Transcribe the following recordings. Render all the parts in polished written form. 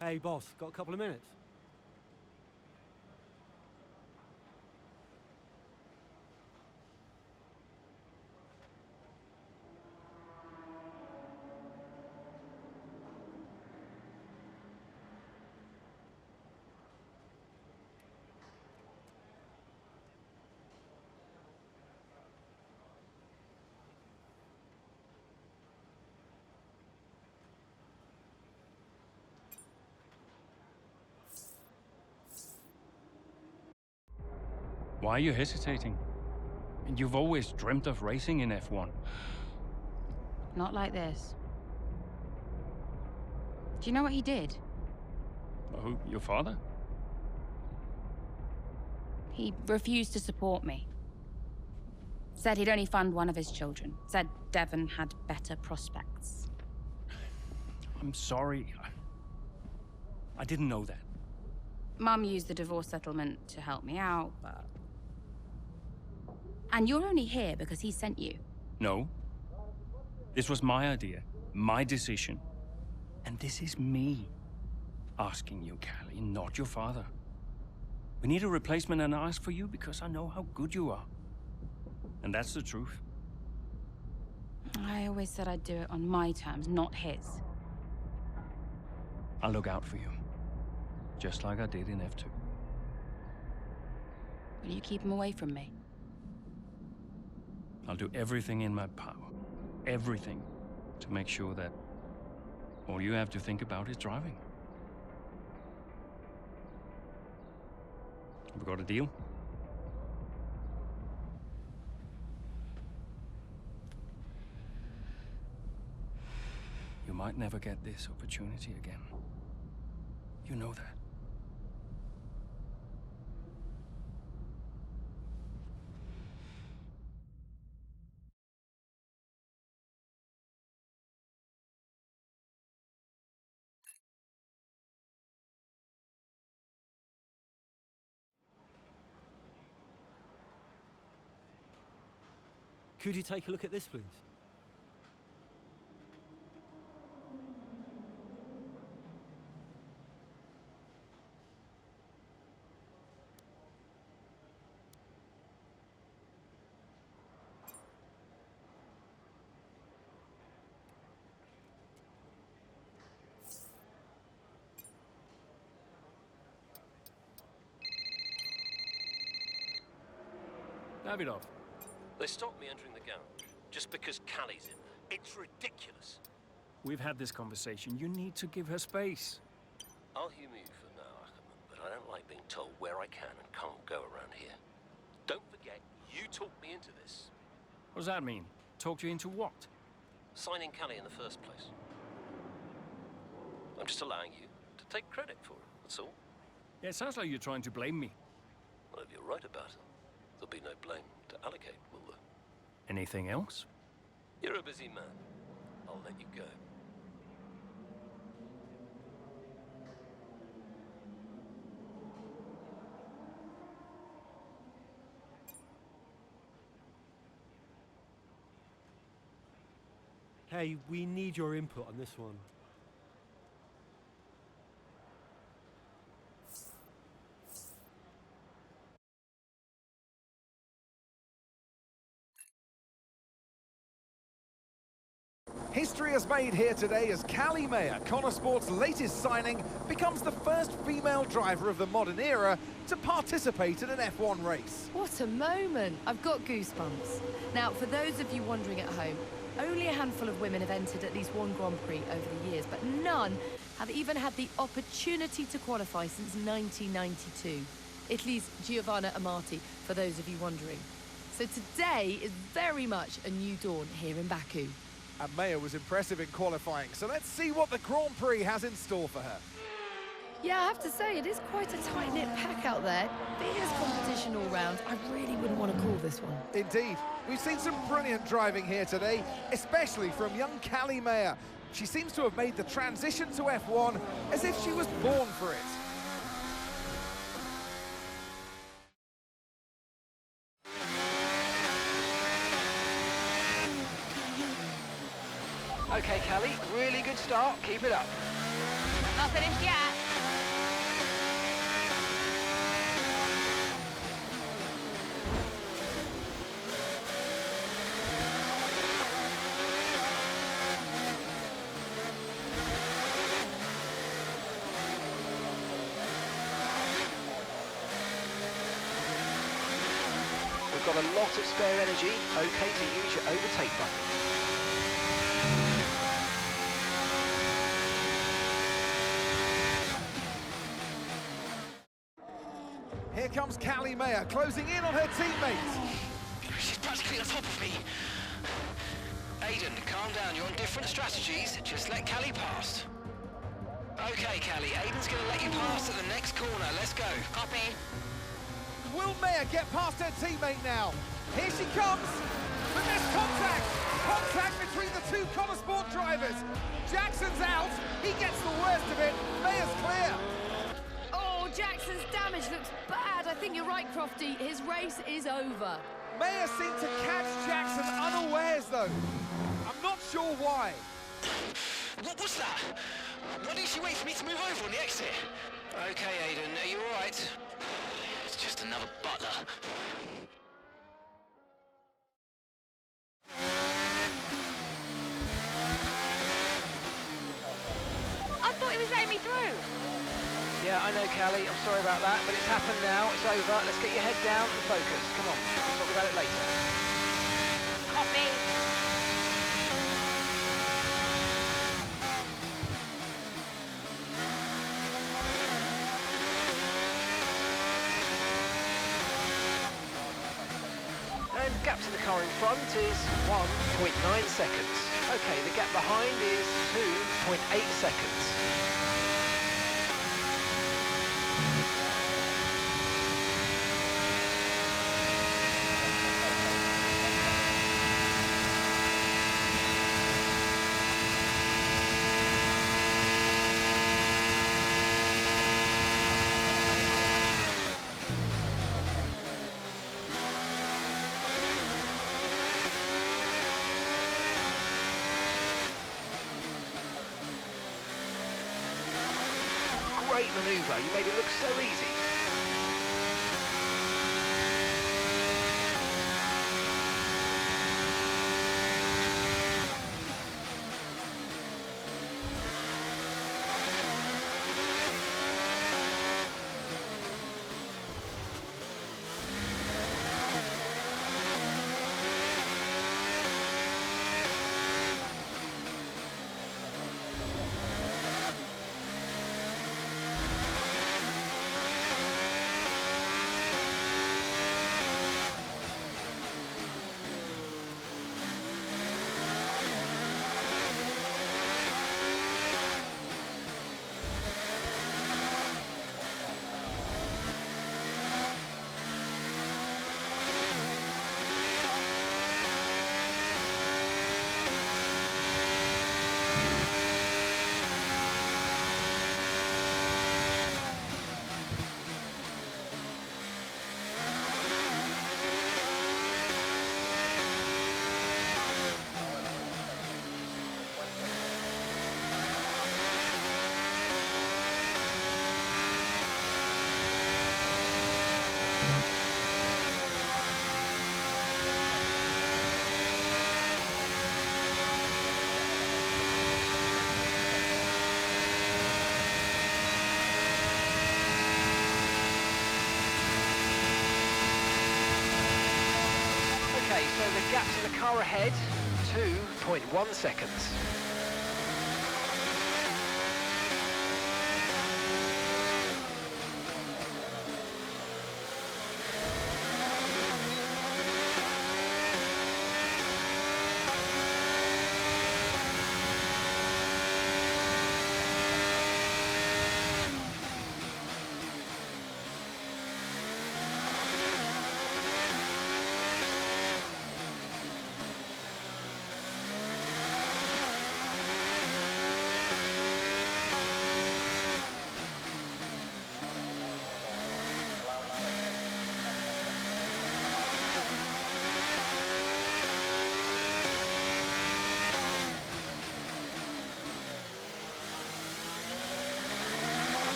Hey, boss, got a couple of minutes? Why are you hesitating? And you've always dreamt of racing in F1. Not like this. Do you know what he did? Oh, your father? He refused to support me. Said he'd only fund one of his children. Said Devon had better prospects. I'm sorry. I didn't know that. Mum used the divorce settlement to help me out, but... And you're only here because he sent you. No. This was my idea, my decision. And this is me asking you, Callie, not your father. We need a replacement and I ask for you because I know how good you are. And that's the truth. I always said I'd do it on my terms, not his. I'll look out for you. Just like I did in F2. Will you keep him away from me? I'll do everything in my power. Everything. To make sure that all you have to think about is driving. We got a deal? You might never get this opportunity again. You know that. Could you take a look at this, please? Davidov. They stopped me entering the garage just because Callie's in there. It's ridiculous. We've had this conversation. You need to give her space. I'll humour you for now, but I don't like being told where I can and can't go around here. Don't forget, you talked me into this. What does that mean? Talked you into what? Signing Callie in the first place. I'm just allowing you to take credit for it, that's all. Yeah, it sounds like you're trying to blame me. Well, if you're right about it, there'll be no blame to allocate, will there? Anything else? You're a busy man. I'll let you go. Hey, we need your input on this one. History is made here today as Callie Mayer, Connor Sport's latest signing, becomes the first female driver of the modern era to participate in an F1 race. What a moment! I've got goosebumps. Now, for those of you wondering at home, only a handful of women have entered at least one Grand Prix over the years, but none have even had the opportunity to qualify since 1992. Italy's Giovanna Amati, for those of you wondering. So today is very much a new dawn here in Baku. And Mayer was impressive in qualifying, so let's see what the Grand Prix has in store for her. Yeah, I have to say, it is quite a tight-knit pack out there. Fierce competition all round. I really wouldn't want to call this one. Indeed. We've seen some brilliant driving here today, especially from young Callie Mayer. She seems to have made the transition to F1 as if she was born for it. Okay, Callie, really good start. Keep it up. Not finished yet. We've got a lot of spare energy. Okay to use your overtake button. Here comes Callie Mayer, closing in on her teammates. She's practically on top of me. Aiden, calm down. You're on different strategies. Just let Callie pass. Okay, Callie. Aiden's going to let you pass at the next corner. Let's go. Copy. Will Mayer get past her teammate now? Here she comes. But there's contact. Contact between the two Connosport drivers. Jackson's out. He gets the worst of it. Mayer's clear. Oh, Jackson's damage looks bad. I think you're right, Crofty. His race is over. Mayer seemed to catch Jackson unawares, though. I'm not sure why. What was that? Why didn't she wait for me to move over on the exit? Okay, Aiden. Are you all right? It's just another butler. I thought he was letting me through. Yeah, I know, Callie. I'm sorry about that, but it's happened now. It's over. Let's get your head down and focus. Come on. We'll talk about it later. Copy. And the gap to the car in front is 1.9 seconds. Okay, the gap behind is 2.8 seconds. Great manoeuvre, you made it look so easy. Okay, so the gap to the car ahead, 2.1 seconds.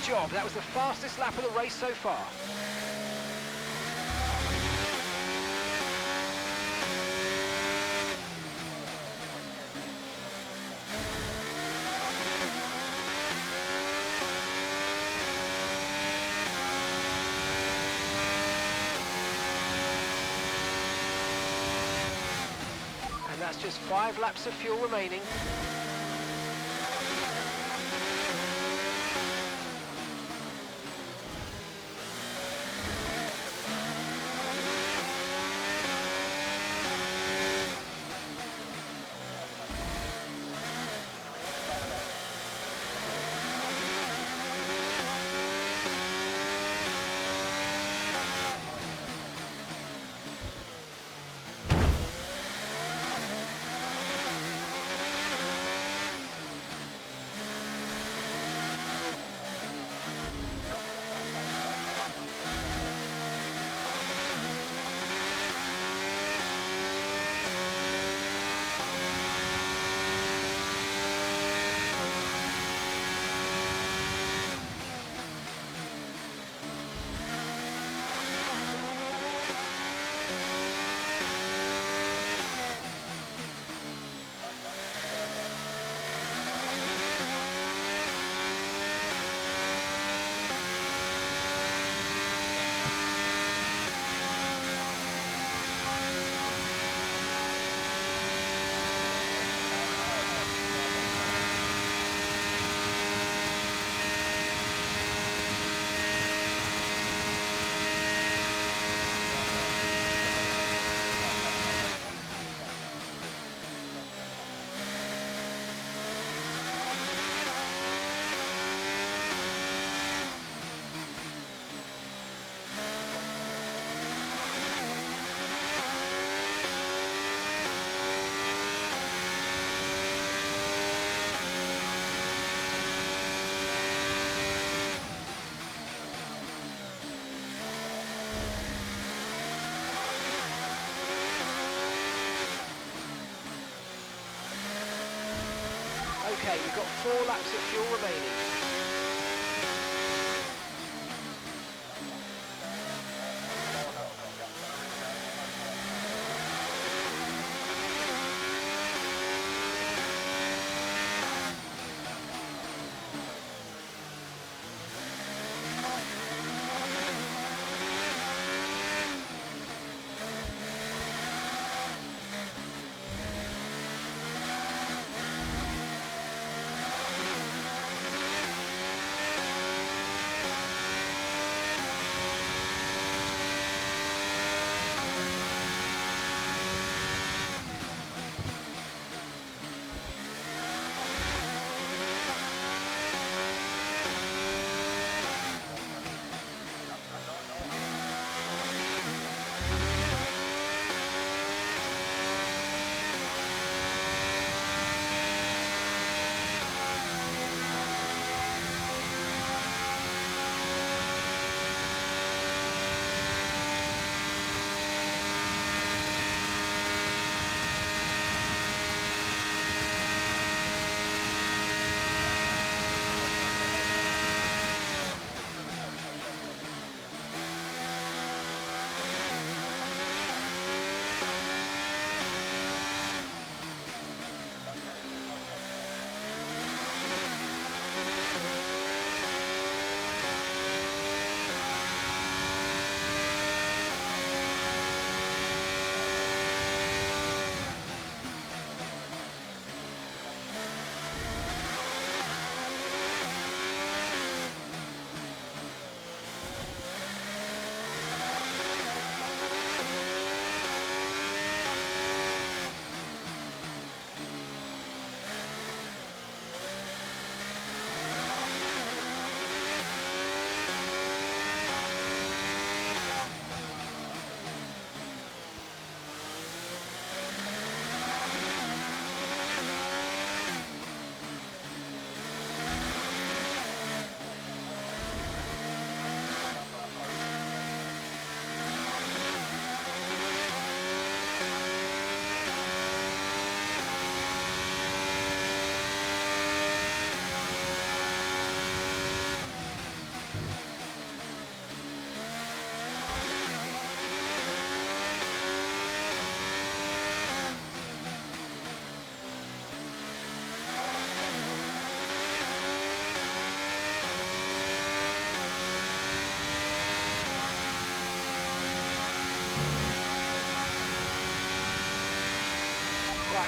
job. That was the fastest lap of the race so far. And that's just 5 laps of fuel remaining. Okay, you've got 4 laps of fuel remaining.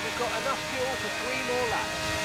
we've got enough fuel for 3 more laps.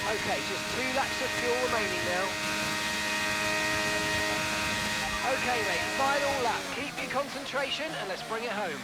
Okay, just 2 laps of fuel remaining now. Okay, mate, final lap. Keep your concentration and let's bring it home.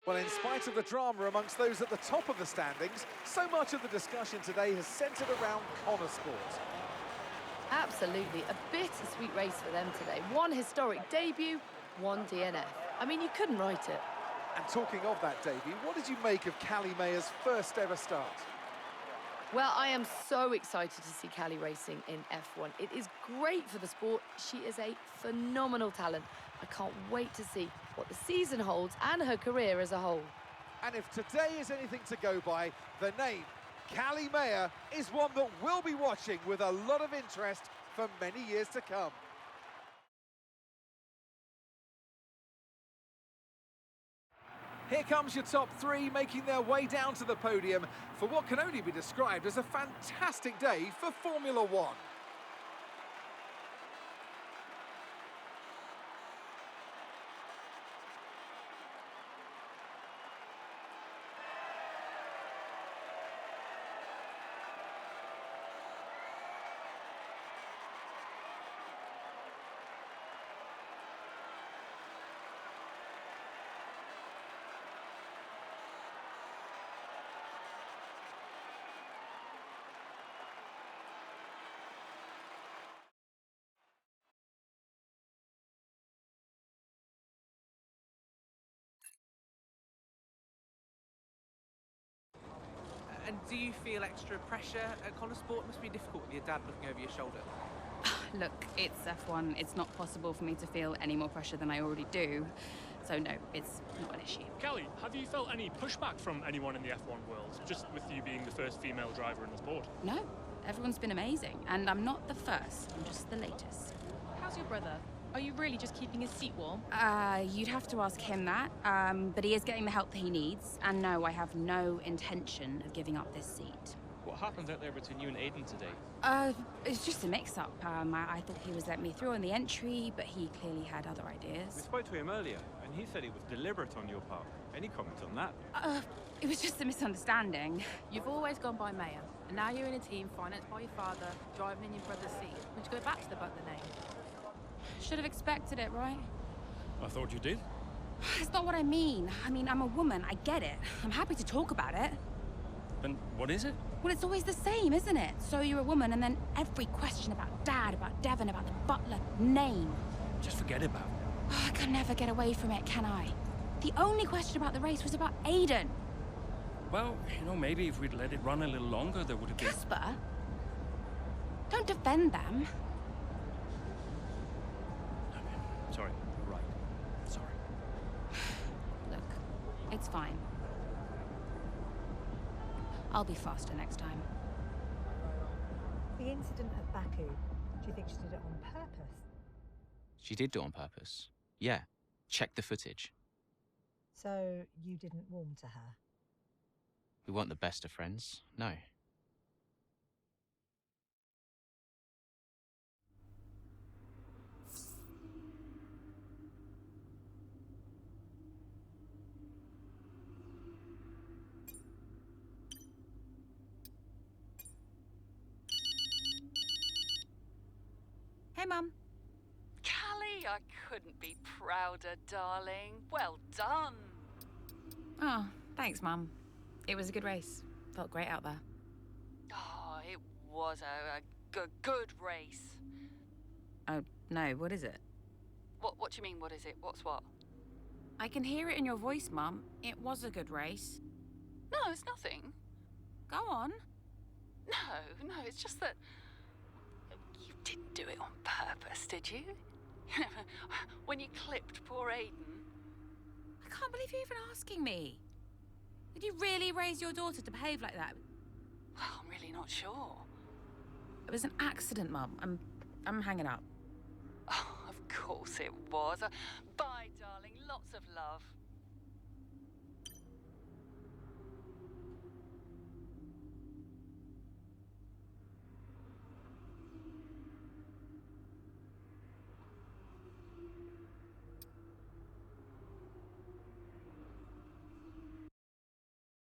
Well, in spite of the drama amongst those at the top of the standings, so much of the discussion today has centred around Connor Sport. Absolutely, a bittersweet race for them today. One historic debut, one DNF. I mean, you couldn't write it. And talking of that debut, what did you make of Callie Mayer's first ever start? Well, I am so excited to see Callie racing in F1. It is great for the sport. She is a phenomenal talent. I can't wait to see what the season holds and her career as a whole. And if today is anything to go by, the name Callie Mayer is one that we'll be watching with a lot of interest for many years to come. Here comes your top 3 making their way down to the podium for what can only be described as a fantastic day for Formula One. Do you feel extra pressure at Connor Sport? It must be difficult with your dad looking over your shoulder. Look, it's F1. It's not possible for me to feel any more pressure than I already do. So no, it's not an issue. Kelly, have you felt any pushback from anyone in the F1 world, just with you being the first female driver in the sport? No, everyone's been amazing. And I'm not the first, I'm just the latest. How's your brother? Are you really just keeping his seat warm? You'd have to ask him that. But he is getting the help that he needs. And no, I have no intention of giving up this seat. What happened out there between you and Aiden today? It's just a mix-up. I thought he was letting me through on the entry, but he clearly had other We ideas. spoke to him earlier, and he said it was deliberate on your part. Any comment on that? It was just a misunderstanding. You've always gone by Mayor, and now you're in a team financed by your father, driving in your brother's seat. Would you go back to the Butler name? Should have expected it, right? I thought you did. It's not what I mean. I mean, I'm a woman, I get it. I'm happy to talk about it. Then what is it? Well, it's always the same, isn't it? So you're a woman, and then every question about Dad, about Devon, about the Butler name. Just forget about it. Oh, I can never get away from it, can I? The only question about the race was about Aiden. Well, you know, maybe if we'd let it run a little longer, there would have been... Casper? Don't defend them. Sorry, you're right. Sorry. Look, it's fine. I'll be faster next time. The incident at Baku, do you think she did it on purpose? She did do it on purpose. Yeah. Check the footage. So you didn't warm to her? We weren't the best of friends. No. Hey, Mum. Callie, I couldn't be prouder, darling. Well done. Oh, thanks, Mum. It was a good race. Felt great out there. Oh, it was a good race. Oh, no, what is it? What do you mean, what is it? What's what? I can hear it in your voice, Mum. It was a good race. No, it's nothing. Go on. No, it's just that... You didn't do it on purpose, did you? When you clipped poor Aiden. I can't believe you're even asking me. Did you really raise your daughter to behave like that? Well, I'm really not sure. It was an accident, Mum. I'm hanging up. Oh, of course it was. Bye, darling. Lots of love.